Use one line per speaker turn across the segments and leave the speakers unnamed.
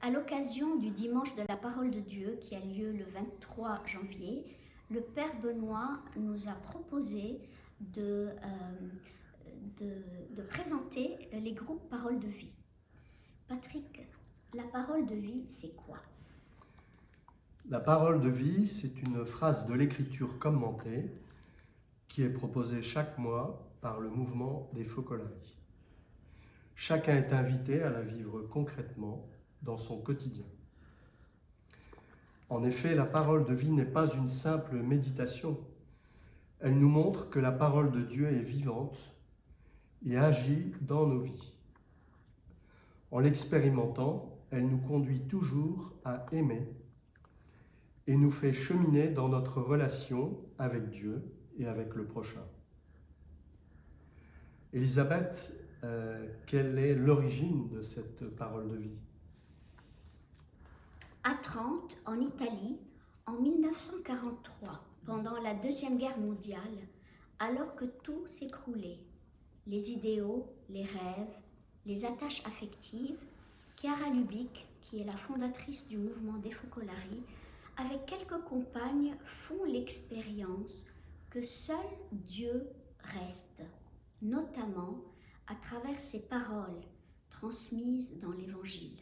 À l'occasion du dimanche de la parole de Dieu qui a lieu le 23 janvier, le Père Benoît nous a proposé de présenter les groupes Parole de vie. Patrick, la parole de vie, c'est quoi?
La parole de vie, c'est une phrase de l'écriture commentée qui est proposée chaque mois par le mouvement des Focolari. Chacun est invité à la vivre concrètement dans son quotidien. En effet, la parole de vie n'est pas une simple méditation. Elle nous montre que la parole de Dieu est vivante et agit dans nos vies. En l'expérimentant, elle nous conduit toujours à aimer et nous fait cheminer dans notre relation avec Dieu et avec le prochain. Elisabeth, quelle est l'origine de cette parole de vie?
À Trente, en Italie, en 1943, pendant la Deuxième Guerre mondiale, alors que tout s'écroulait, les idéaux, les rêves, les attaches affectives, Chiara Lubick, qui est la fondatrice du mouvement des Focolari, avec quelques compagnes, font l'expérience que seul Dieu reste, notamment à travers ses paroles transmises dans l'Évangile.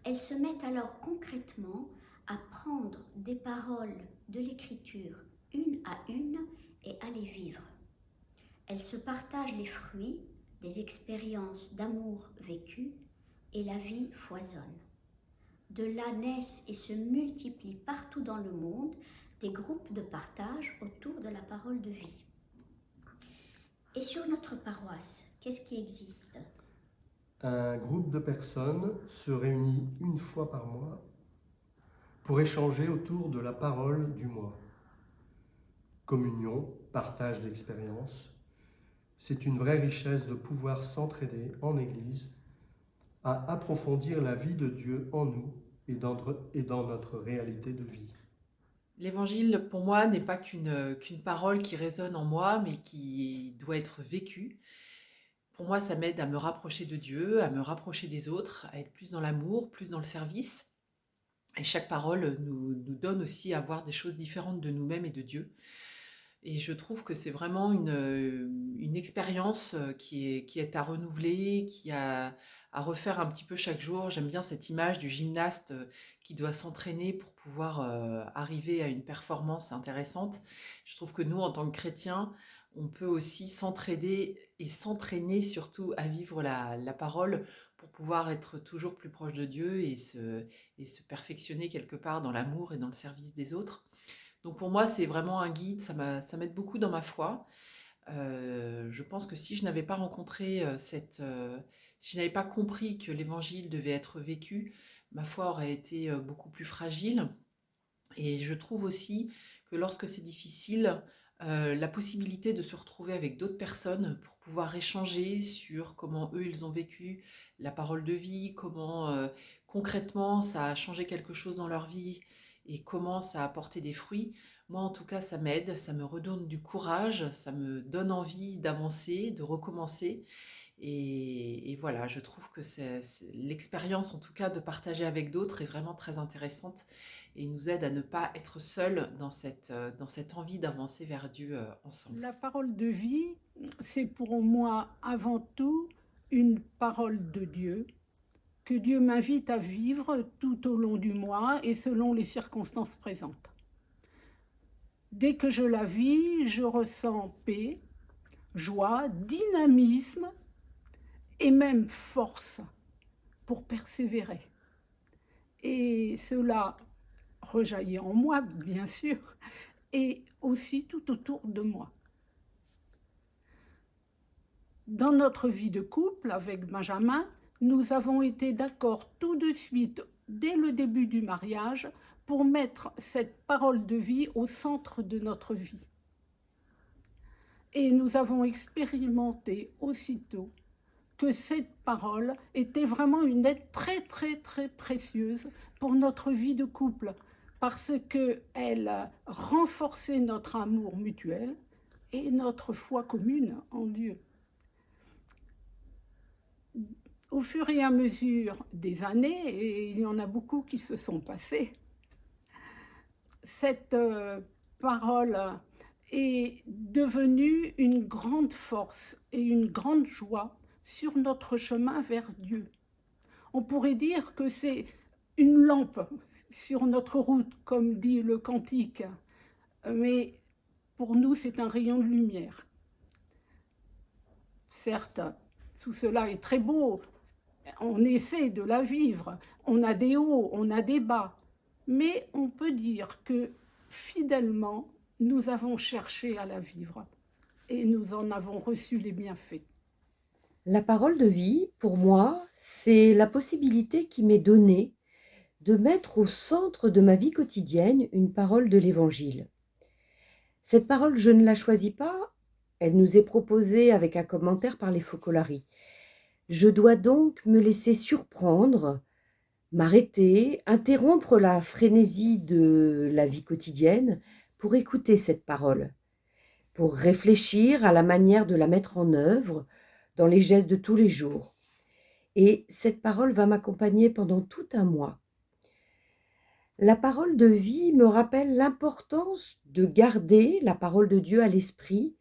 Elles se mettent alors concrètement à prendre des paroles de l'Écriture une à une et à les vivre. Elles se partagent les fruits des expériences d'amour vécues et la vie foisonne. De là naissent et se multiplient partout dans le monde des groupes de partage autour de la parole de vie. Et sur notre paroisse, qu'est-ce qui existe?
Un groupe de personnes se réunit une fois par mois pour échanger autour de la parole du mois. Communion, partage d'expériences, c'est une vraie richesse de pouvoir s'entraider en Église à approfondir la vie de Dieu en nous et dans notre réalité de vie.
L'Évangile, pour moi, n'est pas qu'une parole qui résonne en moi, mais qui doit être vécue. Pour moi, ça m'aide à me rapprocher de Dieu, à me rapprocher des autres, à être plus dans l'amour, plus dans le service. Et chaque parole nous donne aussi à voir des choses différentes de nous-mêmes et de Dieu. Et je trouve que c'est vraiment une expérience qui est à renouveler, qui a à refaire un petit peu chaque jour. J'aime bien cette image du gymnaste qui doit s'entraîner pour pouvoir arriver à une performance intéressante. Je trouve que nous, en tant que chrétiens, on peut aussi s'entraider et s'entraîner surtout à vivre la parole pour pouvoir être toujours plus proche de Dieu et se perfectionner quelque part dans l'amour et dans le service des autres. Donc pour moi, c'est vraiment un guide, ça m'aide beaucoup dans ma foi. Je pense que si je n'avais pas rencontré si je n'avais pas compris que l'évangile devait être vécu, ma foi aurait été beaucoup plus fragile. Et je trouve aussi que lorsque c'est difficile, la possibilité de se retrouver avec d'autres personnes pour pouvoir échanger sur comment eux, ils ont vécu la parole de vie, comment concrètement ça a changé quelque chose dans leur vie et comment ça a apporté des fruits. Moi, en tout cas, ça m'aide, ça me redonne du courage, ça me donne envie d'avancer, de recommencer. Et voilà, je trouve que l'expérience, en tout cas, de partager avec d'autres est vraiment très intéressante et nous aide à ne pas être seuls dans cette envie d'avancer vers Dieu ensemble.
La parole de vie, c'est pour moi avant tout une parole de Dieu, que Dieu m'invite à vivre tout au long du mois et selon les circonstances présentes. Dès que je la vis, je ressens paix, joie, dynamisme et même force pour persévérer. Et cela rejaillit en moi, bien sûr, et aussi tout autour de moi. Dans notre vie de couple avec Benjamin, nous avons été d'accord tout de suite, dès le début du mariage, pour mettre cette parole de vie au centre de notre vie. Et nous avons expérimenté aussitôt que cette parole était vraiment une aide très, très, très précieuse pour notre vie de couple, parce qu'elle renforçait notre amour mutuel et notre foi commune en Dieu. au fur et à mesure des années, et il y en a beaucoup qui se sont passées, cette parole est devenue une grande force et une grande joie sur notre chemin vers Dieu. On pourrait dire que c'est une lampe sur notre route, comme dit le cantique, mais pour nous, c'est un rayon de lumière. Certes, tout cela est très beau, on essaie de la vivre, on a des hauts, on a des bas, mais on peut dire que fidèlement, nous avons cherché à la vivre et nous en avons reçu les bienfaits.
La parole de vie, pour moi, c'est la possibilité qui m'est donnée de mettre au centre de ma vie quotidienne une parole de l'Évangile. Cette parole, je ne la choisis pas, elle nous est proposée avec un commentaire par les Focolari. Je dois donc me laisser surprendre, m'arrêter, interrompre la frénésie de la vie quotidienne pour écouter cette parole, pour réfléchir à la manière de la mettre en œuvre dans les gestes de tous les jours. Et cette parole va m'accompagner pendant tout un mois. La parole de vie me rappelle l'importance de garder la parole de Dieu à l'esprit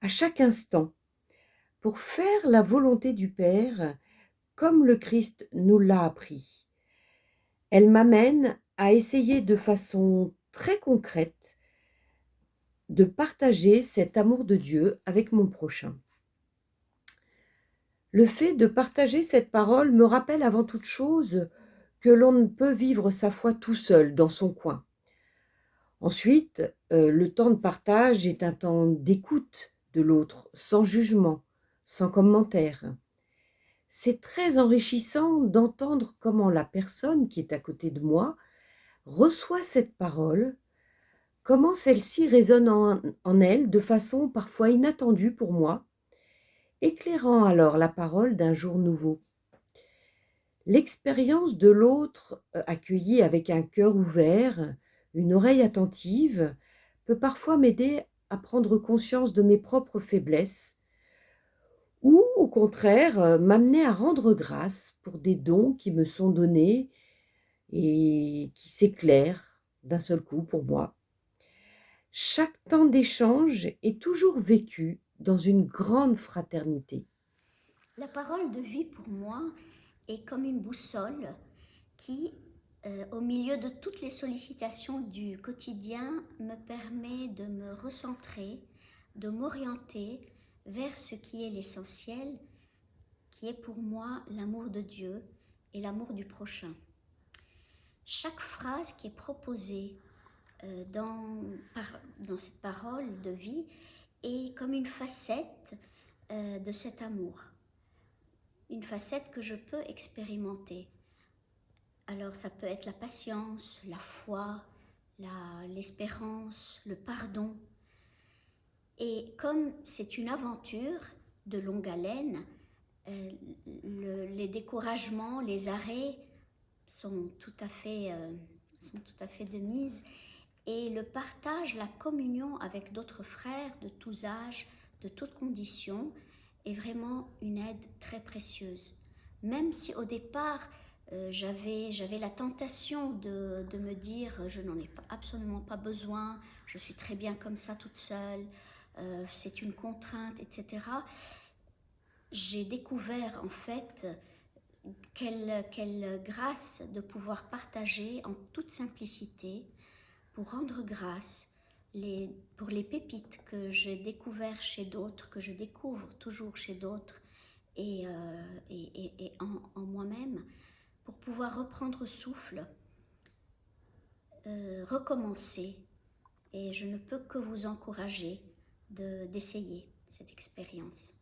à chaque instant pour faire la volonté du Père comme le Christ nous l'a appris. Elle m'amène à essayer de façon très concrète de partager cet amour de Dieu avec mon prochain. Le fait de partager cette parole me rappelle avant toute chose que l'on ne peut vivre sa foi tout seul dans son coin. Ensuite, le temps de partage est un temps d'écoute de l'autre, sans jugement, sans commentaire. C'est très enrichissant d'entendre comment la personne qui est à côté de moi reçoit cette parole, comment celle-ci résonne en elle de façon parfois inattendue pour moi, éclairant alors la parole d'un jour nouveau. L'expérience de l'autre accueillie avec un cœur ouvert, une oreille attentive, peut parfois m'aider à prendre conscience de mes propres faiblesses ou, au contraire, m'amener à rendre grâce pour des dons qui me sont donnés et qui s'éclairent d'un seul coup pour moi. Chaque temps d'échange est toujours vécu dans une grande fraternité.
La parole de vie pour moi est comme une boussole qui, au milieu de toutes les sollicitations du quotidien, me permet de me recentrer, de m'orienter vers ce qui est l'essentiel, qui est pour moi l'amour de Dieu et l'amour du prochain. Chaque phrase qui est proposée dans cette parole de vie est comme une facette de cet amour, une facette que je peux expérimenter. Alors ça peut être la patience, la foi, l'espérance, le pardon. Et comme c'est une aventure de longue haleine, les découragements, les arrêts sont tout à fait de mise. Et le partage, la communion avec d'autres frères de tous âges, de toutes conditions, est vraiment une aide très précieuse. Même si au départ, j'avais la tentation de me dire je n'en ai absolument pas besoin, je suis très bien comme ça toute seule, c'est une contrainte, etc. J'ai découvert en fait quelle grâce de pouvoir partager en toute simplicité pour rendre grâce pour les pépites que j'ai découvertes chez d'autres, que je découvre toujours chez d'autres et en moi-même, pour pouvoir reprendre souffle, recommencer. Et je ne peux que vous encourager d'essayer cette expérience.